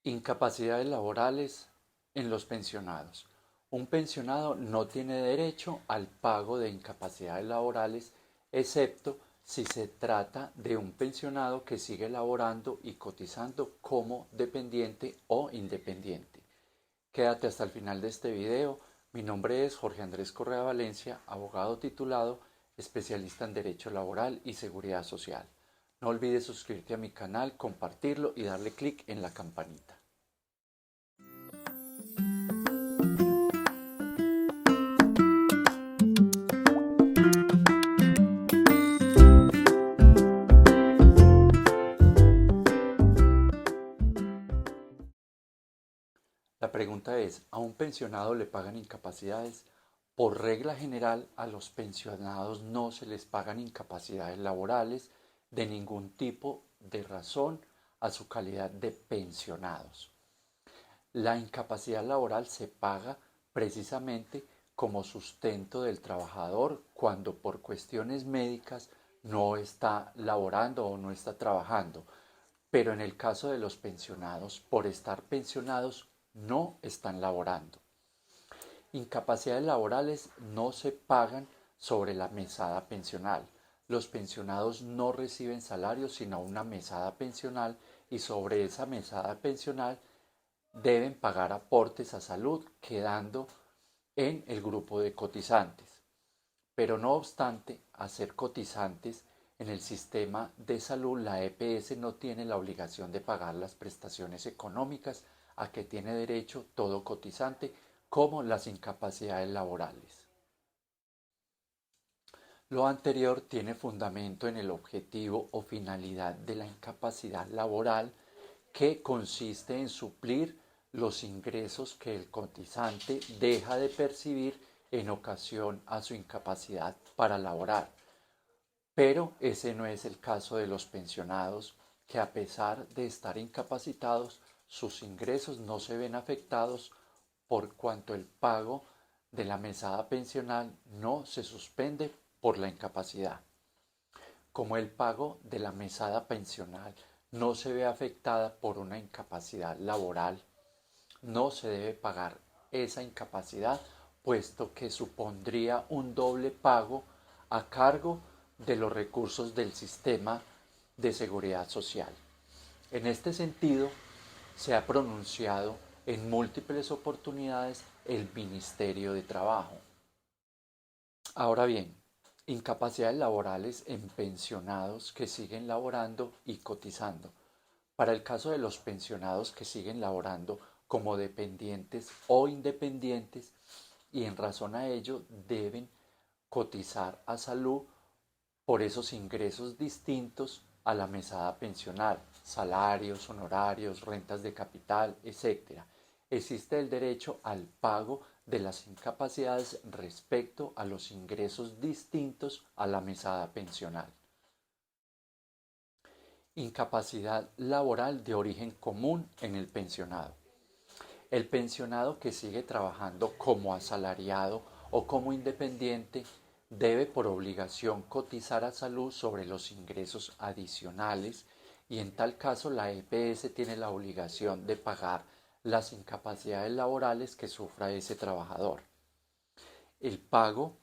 Incapacidades laborales en los pensionados. Un pensionado no tiene derecho al pago de incapacidades laborales, excepto si se trata de un pensionado que sigue laborando y cotizando como dependiente o independiente. Quédate hasta el final de este video. Mi nombre es Jorge Andrés Correa Valencia, abogado titulado, especialista en Derecho Laboral y Seguridad Social. No olvides suscribirte a mi canal, compartirlo y darle clic en la campanita. La pregunta es, ¿a un pensionado le pagan incapacidades? Por regla general, a los pensionados no se les pagan incapacidades laborales de ningún tipo de razón a su calidad de pensionados. La incapacidad laboral se paga precisamente como sustento del trabajador cuando por cuestiones médicas no está laborando o no está trabajando. Pero en el caso de los pensionados, por estar pensionados, no están laborando. Incapacidades laborales no se pagan sobre la mesada pensional. Los pensionados no reciben salario sino una mesada pensional y sobre esa mesada pensional deben pagar aportes a salud quedando en el grupo de cotizantes. Pero no obstante, a ser cotizantes en el sistema de salud, la EPS no tiene la obligación de pagar las prestaciones económicas a que tiene derecho todo cotizante, como las incapacidades laborales. Lo anterior tiene fundamento en el objetivo o finalidad de la incapacidad laboral, que consiste en suplir los ingresos que el cotizante deja de percibir en ocasión a su incapacidad para laborar. Pero ese no es el caso de los pensionados, que a pesar de estar incapacitados, sus ingresos no se ven afectados por cuanto el pago de la mesada pensional no se suspende por la incapacidad. Como el pago de la mesada pensional no se ve afectada por una incapacidad laboral, no se debe pagar esa incapacidad, puesto que supondría un doble pago a cargo de los recursos del sistema de seguridad social. En este sentido, se ha pronunciado en múltiples oportunidades el Ministerio de Trabajo. Ahora bien, incapacidades laborales en pensionados que siguen laborando y cotizando. Para el caso de los pensionados que siguen laborando como dependientes o independientes y en razón a ello deben cotizar a salud por esos ingresos distintos a la mesada pensional, salarios, honorarios, rentas de capital, etc. Existe el derecho al pago de las incapacidades respecto a los ingresos distintos a la mesada pensional. Incapacidad laboral de origen común en el pensionado. El pensionado que sigue trabajando como asalariado o como independiente debe por obligación cotizar a salud sobre los ingresos adicionales y en tal caso la EPS tiene la obligación de pagar las incapacidades laborales que sufra ese trabajador. El pago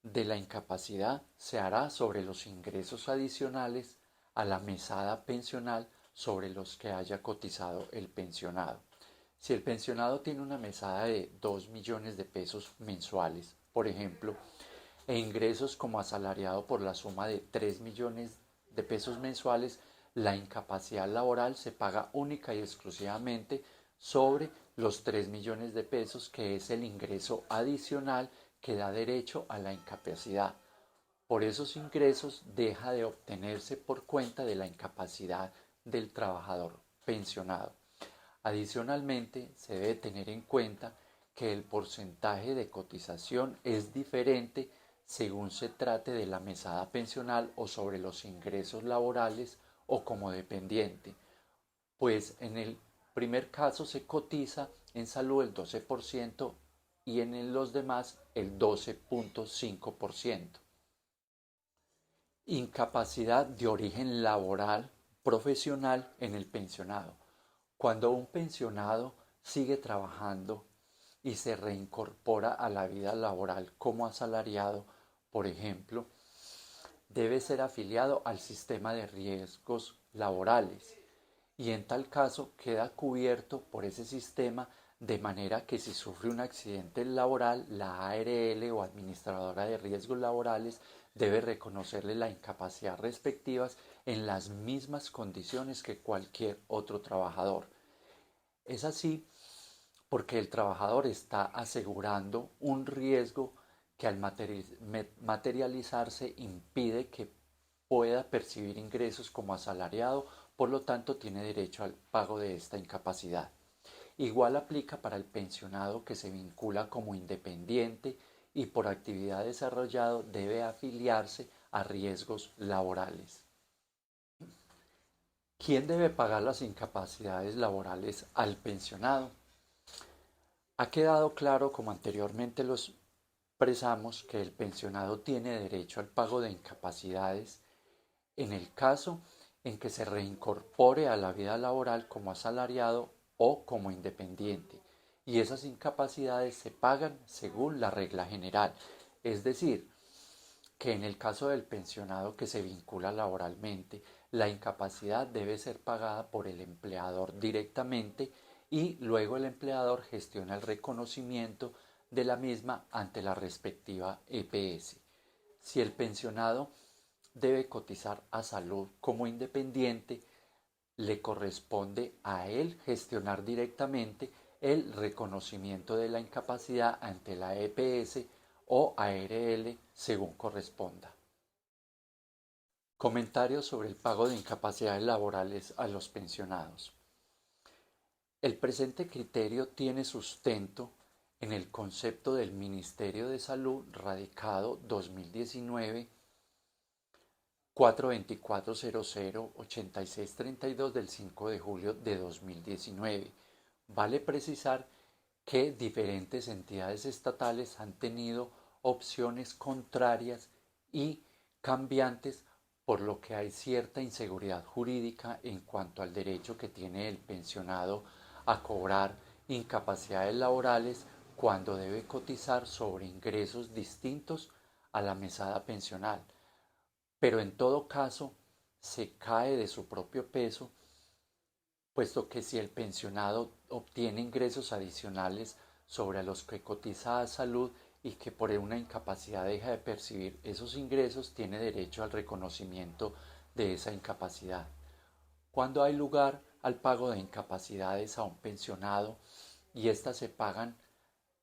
de la incapacidad se hará sobre los ingresos adicionales a la mesada pensional sobre los que haya cotizado el pensionado. Si el pensionado tiene una mesada de 2 millones de pesos mensuales, por ejemplo, e ingresos como asalariado por la suma de 3 millones de pesos mensuales, la incapacidad laboral se paga única y exclusivamente sobre los 3 millones de pesos, que es el ingreso adicional que da derecho a la incapacidad. Por esos ingresos deja de obtenerse por cuenta de la incapacidad del trabajador pensionado. Adicionalmente, se debe tener en cuenta que el porcentaje de cotización es diferente según se trate de la mesada pensional o sobre los ingresos laborales o como dependiente, pues en el primer caso se cotiza en salud el 12% y en los demás el 12.5%. Incapacidad de origen laboral profesional en el pensionado. Cuando un pensionado sigue trabajando y se reincorpora a la vida laboral como asalariado, por ejemplo, debe ser afiliado al sistema de riesgos laborales y en tal caso queda cubierto por ese sistema de manera que si sufre un accidente laboral, la ARL o Administradora de Riesgos Laborales debe reconocerle la incapacidad respectivas en las mismas condiciones que cualquier otro trabajador. Es así porque el trabajador está asegurando un riesgo que al materializarse impide que pueda percibir ingresos como asalariado, por lo tanto tiene derecho al pago de esta incapacidad. Igual aplica para el pensionado que se vincula como independiente y por actividad desarrollado debe afiliarse a riesgos laborales. ¿Quién debe pagar las incapacidades laborales al pensionado? Ha quedado claro, como anteriormente lo expresamos, que el pensionado tiene derecho al pago de incapacidades en el caso en que se reincorpore a la vida laboral como asalariado o como independiente, y esas incapacidades se pagan según la regla general, es decir, que en el caso del pensionado que se vincula laboralmente, la incapacidad debe ser pagada por el empleador directamente y luego el empleador gestiona el reconocimiento de la misma ante la respectiva EPS. Si el pensionado debe cotizar a salud como independiente, le corresponde a él gestionar directamente el reconocimiento de la incapacidad ante la EPS o ARL según corresponda. Comentarios sobre el pago de incapacidades laborales a los pensionados. El presente criterio tiene sustento en el concepto del Ministerio de Salud radicado 2019 424.00.8632 del 5 de julio de 2019. Vale precisar que diferentes entidades estatales han tenido opciones contrarias y cambiantes, por lo que hay cierta inseguridad jurídica en cuanto al derecho que tiene el pensionado a cobrar incapacidades laborales cuando debe cotizar sobre ingresos distintos a la mesada pensional, pero en todo caso se cae de su propio peso, puesto que si el pensionado obtiene ingresos adicionales sobre los que cotiza a salud y que por una incapacidad deja de percibir esos ingresos, tiene derecho al reconocimiento de esa incapacidad. Cuando hay lugar al pago de incapacidades a un pensionado y éstas se pagan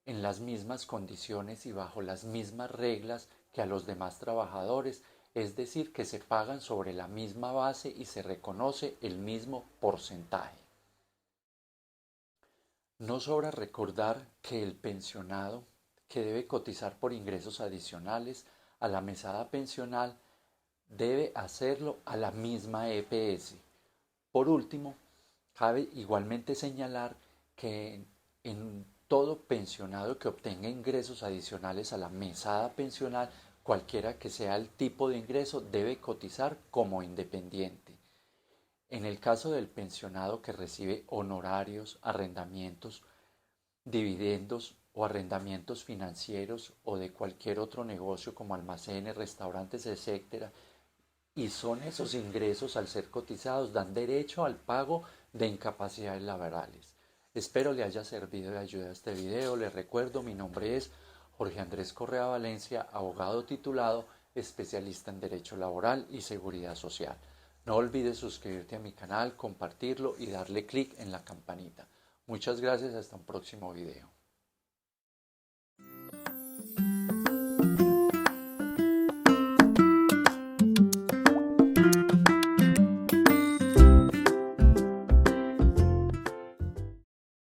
en las mismas condiciones y bajo las mismas reglas que a los demás trabajadores, es decir, que se pagan sobre la misma base y se reconoce el mismo porcentaje. No sobra recordar que el pensionado que debe cotizar por ingresos adicionales a la mesada pensional debe hacerlo a la misma EPS. Por último, cabe igualmente señalar que en todo pensionado que obtenga ingresos adicionales a la mesada pensional, cualquiera que sea el tipo de ingreso, debe cotizar como independiente. En el caso del pensionado que recibe honorarios, arrendamientos, dividendos o arrendamientos financieros o de cualquier otro negocio como almacenes, restaurantes, etc., y son esos ingresos al ser cotizados, dan derecho al pago de incapacidades laborales. Espero le haya servido de ayuda este video. Les recuerdo, mi nombre es Jorge Andrés Correa Valencia, abogado titulado, especialista en Derecho Laboral y Seguridad Social. No olvides suscribirte a mi canal, compartirlo y darle clic en la campanita. Muchas gracias, hasta un próximo video.